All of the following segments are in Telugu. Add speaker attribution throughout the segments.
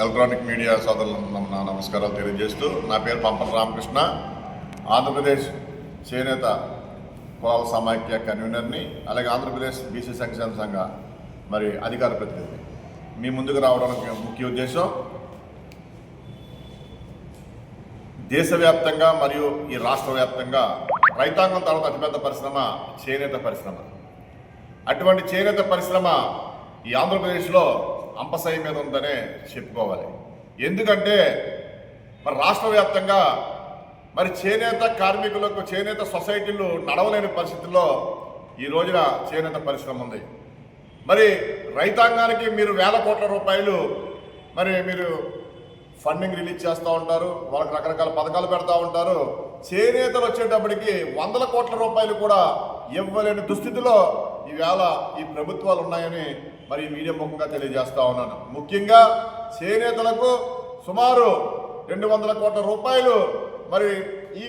Speaker 1: ఎలక్ట్రానిక్ మీడియా సోదరులకు నా నమస్కారాలు తెలియజేస్తూ, నా పేరు పంపల రామకృష్ణ, ఆంధ్రప్రదేశ్ చేనేత కులాల సమాఖ్య కన్వీనర్ని, అలాగే ఆంధ్రప్రదేశ్ బీసీ సంక్షేమ సంఘ అధికార ప్రతినిధి. మీ ముందుకు రావడానికి ముఖ్య ఉద్దేశం, దేశవ్యాప్తంగా మరియు ఈ రాష్ట్ర వ్యాప్తంగా రైతాంగం తర్వాత అతిపెద్ద పరిశ్రమ చేనేత పరిశ్రమ. అటువంటి చేనేత పరిశ్రమ ఈ ఆంధ్రప్రదేశ్లో అంపశయ్య మీద ఉందనే చెప్పుకోవాలి. ఎందుకంటే రాష్ట్ర వ్యాప్తంగా చేనేత కార్మికులకు చేనేత సొసైటీలు నడవలేని పరిస్థితుల్లో ఈ రోజున చేనేత పరిశ్రమ ఉంది. రైతాంగానికి మీరు వేల కోట్ల రూపాయలు మీరు ఫండింగ్ రిలీజ్ చేస్తూ ఉంటారు, వాళ్ళకి రకరకాల పథకాలు పెడతా ఉంటారు. చేనేతలు వచ్చేటప్పటికి వందల కోట్ల రూపాయలు కూడా ఇవ్వలేని దుస్థితిలో ఈవేళ ఈ ప్రభుత్వాలు ఉన్నాయని మీడియా ముఖంగా తెలియజేస్తా ఉన్నాను. ముఖ్యంగా చేనేతలకు సుమారు 200 కోట్ల రూపాయలు ఈ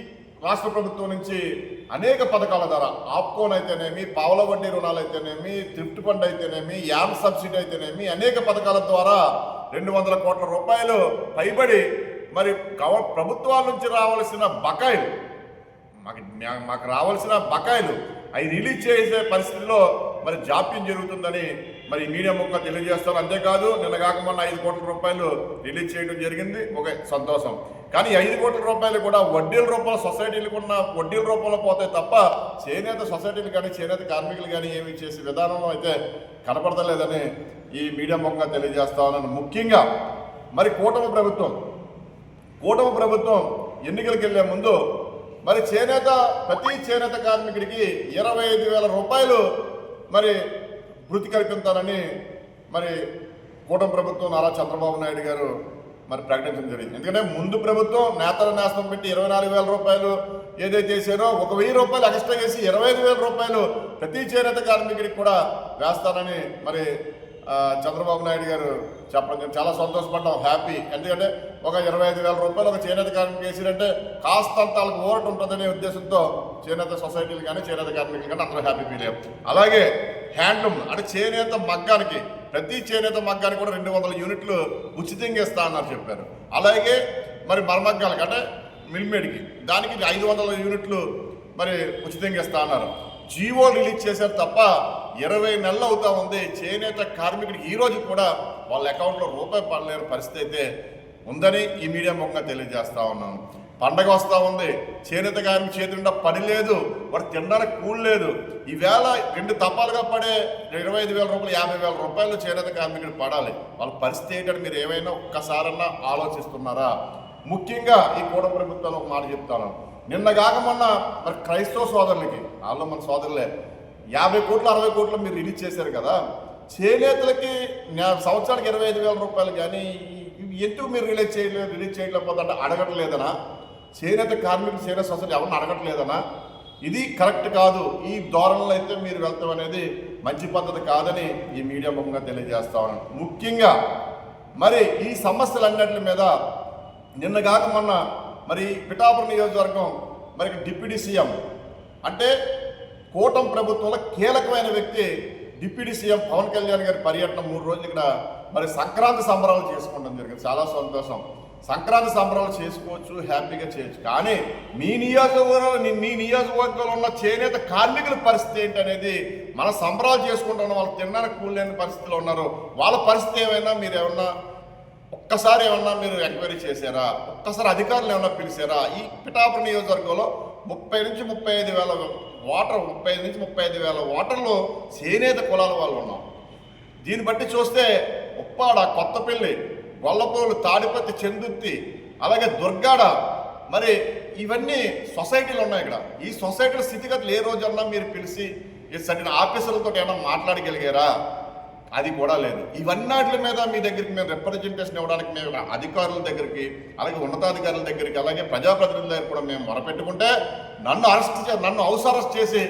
Speaker 1: రాష్ట్ర ప్రభుత్వం నుంచి అనేక పథకాల ద్వారా, ఆప్కోన్ అయితేనేమి, పావల వడ్డీ రుణాలు అయితేనేమి, థ్రిఫ్ట్ ఫండ్ అయితేనేమి, యాన్ సబ్సిడీ అయితేనేమి, అనేక పథకాల ద్వారా 200 కోట్ల రూపాయలు పైబడి ప్రభుత్వాల నుంచి రావాల్సిన బకాయిలు, మాకు రావాల్సిన బకాయిలు అవి రిలీజ్ చేసే పరిస్థితిలో జాప్యం జరుగుతుందని మీడియా ముఖంగా తెలియజేస్తారు. అంతేకాదు, నిన్న కాక మొన్న 5 కోట్ల రూపాయలు రిలీజ్ చేయడం జరిగింది, ఒక సంతోషం. కానీ 5 కోట్ల రూపాయలు కూడా వడ్డీల రూపంలో సొసైటీలకు ఉన్న వడ్డీల రూపంలో పోతాయి తప్ప చేనేత సొసైటీలు కానీ చేనేత కార్మికులు కానీ ఏమి చేసే విధానంలో అయితే కనపడతలేదని ఈ మీడియా ముఖంగా తెలియజేస్తా ఉన్నాను. ముఖ్యంగా కూటమి ప్రభుత్వం ఎన్నికలకు వెళ్లే ముందు ప్రతి చేనేత కార్మికుడికి 25,000 రూపాయలు వృత్తి కల్పిస్తానని కూటమి ప్రభుత్వం నారా చంద్రబాబు నాయుడు గారు ప్రకటించడం జరిగింది. ఎందుకంటే ముందు ప్రభుత్వం నేతల నేస్తం పెట్టి 24,000 రూపాయలు ఏదైతే చేశారో 1,000 రూపాయలు ఎక్స్ట్రా చేసి 25,000 రూపాయలు ప్రతి చేనేత కార్మికుడికి కూడా వేస్తానని చంద్రబాబు నాయుడు గారు చెప్పడం చాలా సంతోషపడ్డాం, హ్యాపీ. ఎందుకంటే ఒక 25,000 రూపాయలు ఒక చేనేత కార్మికులు వేసిరంటే కాస్తంత వాళ్ళకి ఓరట ఉంటుందనే ఉద్దేశంతో చేనేత సొసైటీలు కానీ చేనేత కార్మికులు కానీ అందరూ హ్యాపీ ఫీల్ అయ్యారు. అలాగే హ్యాండ్లూమ్ అంటే చేనేత మగ్గానికి, ప్రతి చేనేత మగ్గానికి కూడా 200 యూనిట్లు ఉచితంగా ఇస్తా అన్నారు చెప్పారు. అలాగే మరమగ్గాలకి అంటే మిల్మేడ్కి దానికి 500 యూనిట్లు ఉచితంగా ఇస్తా అన్నారు. జీవో రిలీజ్ చేశారు తప్ప 20 నెలలు అవుతా ఉంది. చేనేత కార్మికుడికి ఈ రోజు కూడా వాళ్ళ అకౌంట్లో రూపాయి పడలేని పరిస్థితి అయితే ఉందని ఈ మీడియా ముఖంగా తెలియజేస్తా ఉన్నాను. పండగ వస్తూ ఉంది, చేనేత కార్మిక చేతి నిండా పని లేదు, వాడు తినడానికి కూలి లేదు. ఈవేళ 2 తపాలుగా పడే 25,000 రూపాయలు 50,000 రూపాయలు చేనేత కార్మికుడు పడాలి. వాళ్ళ పరిస్థితి ఏంటంటే మీరు ఏమైనా ఒక్కసారన్నా ఆలోచిస్తున్నారా? ముఖ్యంగా ఈ కూటమి ప్రభుత్వాన్ని ఒక మాట చెప్తాను. నిన్న కాక మొన్న క్రైస్తవ సోదరులకి, వాళ్ళు మన సోదరులే, 50 కోట్లు 60 కోట్లు మీరు రిలీజ్ చేశారు కదా. చేనేతలకి సంవత్సరానికి 25,000 రూపాయలు కానీ ఎందుకు మీరు రిలీజ్ చేయలేకపోతే అంటే అడగట్లేదనా? చేనేత కార్మికులు చేనేత సొసైటీ ఎవరిని అడగట్లేదనా? ఇది కరెక్ట్ కాదు. ఈ ధోరణిలో అయితే మీరు వెళ్తాం అనేది మంచి పద్ధతి కాదని ఈ మీడియా ముఖంగా తెలియజేస్తా ఉన్నాను. ముఖ్యంగా ఈ సమస్యలన్నింటి మీద నిన్న కాక మొన్న పిఠాపురం నియోజకవర్గం డిప్యూటీ సీఎం అంటే కూటమి ప్రభుత్వంలో కీలకమైన వ్యక్తి డిప్యూటీ సీఎం పవన్ కళ్యాణ్ గారి పర్యటన 3 రోజులు ఇక్కడ సంక్రాంతి సంబరాలు చేసుకోవడం జరిగింది. చాలా సంతోషం. సంక్రాంతి సంబరాలు చేసుకోవచ్చు, హ్యాపీగా చేయొచ్చు. కానీ మీ నియోజకవర్గంలో ఉన్న చేనేత కార్మికుల పరిస్థితి ఏంటనేది, మన సంబరాలు చేసుకుంటున్న వాళ్ళు తినడానికి కూలి లేని పరిస్థితిలో ఉన్నారు. వాళ్ళ పరిస్థితి ఏమైనా మీరు ఒక్కసారి మీరు ఎంక్వైరీ చేశారా? ఒక్కసారి అధికారులు ఏమన్నా పిలిచారా? ఈ పిఠాపురం నియోజకవర్గంలో 30 నుంచి 35,000 ఓటర్లు చేనేత కులాల వాళ్ళు ఉన్నాం. దీన్ని బట్టి చూస్తే ఉప్పాడ, కొత్తపల్లి, గొల్లపోలు, తాడిపత్తి, చెందుర్తి, అలాగే దుర్గాడ ఇవన్నీ సొసైటీలు ఉన్నాయి ఇక్కడ. ఈ సొసైటీల స్థితిగతులు ఏ రోజన్నా మీరు పిలిచి సరైన ఆఫీసర్లతో ఏమన్నా మాట్లాడగలిగారా? అది కూడా లేదు. ఇవన్నిటి మీద మీ దగ్గరికి మేము రిప్రజెంటేషన్ ఇవ్వడానికి మేము అధికారుల దగ్గరికి, అలాగే ఉన్నతాధికారుల దగ్గరికి, అలాగే ప్రజాప్రతినిధుల దగ్గర కూడా మేము మొరపెట్టుకుంటే నన్ను హౌస్ అరెస్ట్ చేసి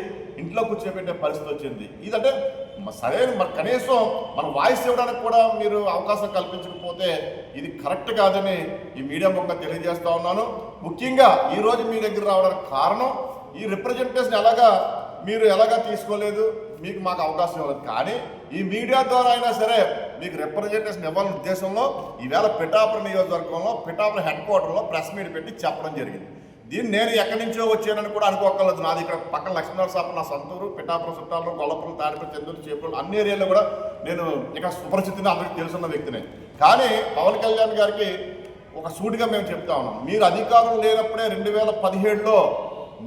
Speaker 1: ఇంట్లో కూర్చోబెట్టే పరిస్థితి వచ్చింది. ఇదంటే సరైన కనీసం మన వాయిస్ ఇవ్వడానికి కూడా మీరు అవకాశం కల్పించకపోతే ఇది కరెక్ట్ కాదని ఈ మీడియా ముఖంగా తెలియజేస్తా ఉన్నాను. ముఖ్యంగా ఈరోజు మీ దగ్గర రావడానికి కారణం ఈ రిప్రజెంటేషన్ మీరు ఎలాగా తీసుకోలేదు, మీకు మాకు అవకాశం ఇవ్వలేదు. కానీ ఈ మీడియా ద్వారా అయినా సరే మీకు రిప్రజెంటేషన్ ఇవ్వాలనే ఉద్దేశంలో ఈవేళ పిఠాపురం నియోజకవర్గంలో పిఠాపురం హెడ్ క్వార్టర్లో ప్రెస్ మీట్ పెట్టి చెప్పడం జరిగింది. దీన్ని నేను ఎక్కడి నుంచో వచ్చానని కూడా అనుకోకలేదు. నాది ఇక్కడ పక్కన లక్ష్మీనరసాపురం నా సొంతూరు, పిఠాపురం చుట్టాలు, గొల్లపురం, తాడిపల్లి, చెందూరు, చేపలు అన్ని ఏరియాలో కూడా నేను ఇక్కడ సుపరిచితిని అందరికీ తెలుసున్న వ్యక్తిని. కానీ పవన్ కళ్యాణ్ గారికి ఒక సూటిగా మేము చెప్తా ఉన్నాం, మీరు అధికారం లేనప్పుడే 2017లో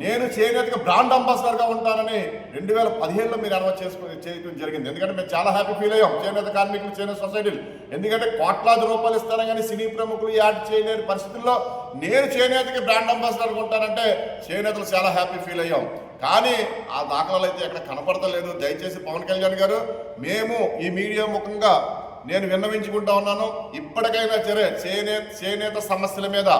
Speaker 1: నేను చేనేతకి బ్రాండ్ అంబాసిడర్గా ఉంటానని 2017లో మీరు అనౌన్స్ చేయడం జరిగింది. ఎందుకంటే మేము చాలా హ్యాపీ ఫీల్ అయ్యాం చేనేత కార్మికులు, చేనేత సొసైటీలు. ఎందుకంటే కోట్లాది రూపాయలు ఇస్తాను కానీ సినీ ప్రముఖులు యాడ్ చేయలేని పరిస్థితుల్లో నేను చేనేతకి బ్రాండ్ అంబాసిడర్గా ఉంటానంటే చేనేతలు చాలా హ్యాపీ ఫీల్ అయ్యాం. కానీ ఆ దాఖలాలు అయితే ఎక్కడ కనపడతలేదు. దయచేసి పవన్ కళ్యాణ్ గారు, మేము ఈ మీడియా ముఖంగా నేను విన్నవించుకుంటా ఉన్నాను, ఇప్పటికైనా సరే చేనేత సమస్యల మీద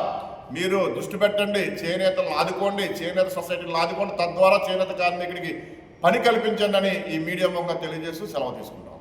Speaker 1: మీరు దృష్టి పెట్టండి, చేనేతలను ఆదుకోండి, చేనేత సొసైటీలను ఆదుకోండి, తద్వారా చేనేత కార్మికుడికి పని కల్పించండి అని ఈ మీడియా ముఖంగా తెలియజేస్తూ సెలవు తీసుకుంటాం.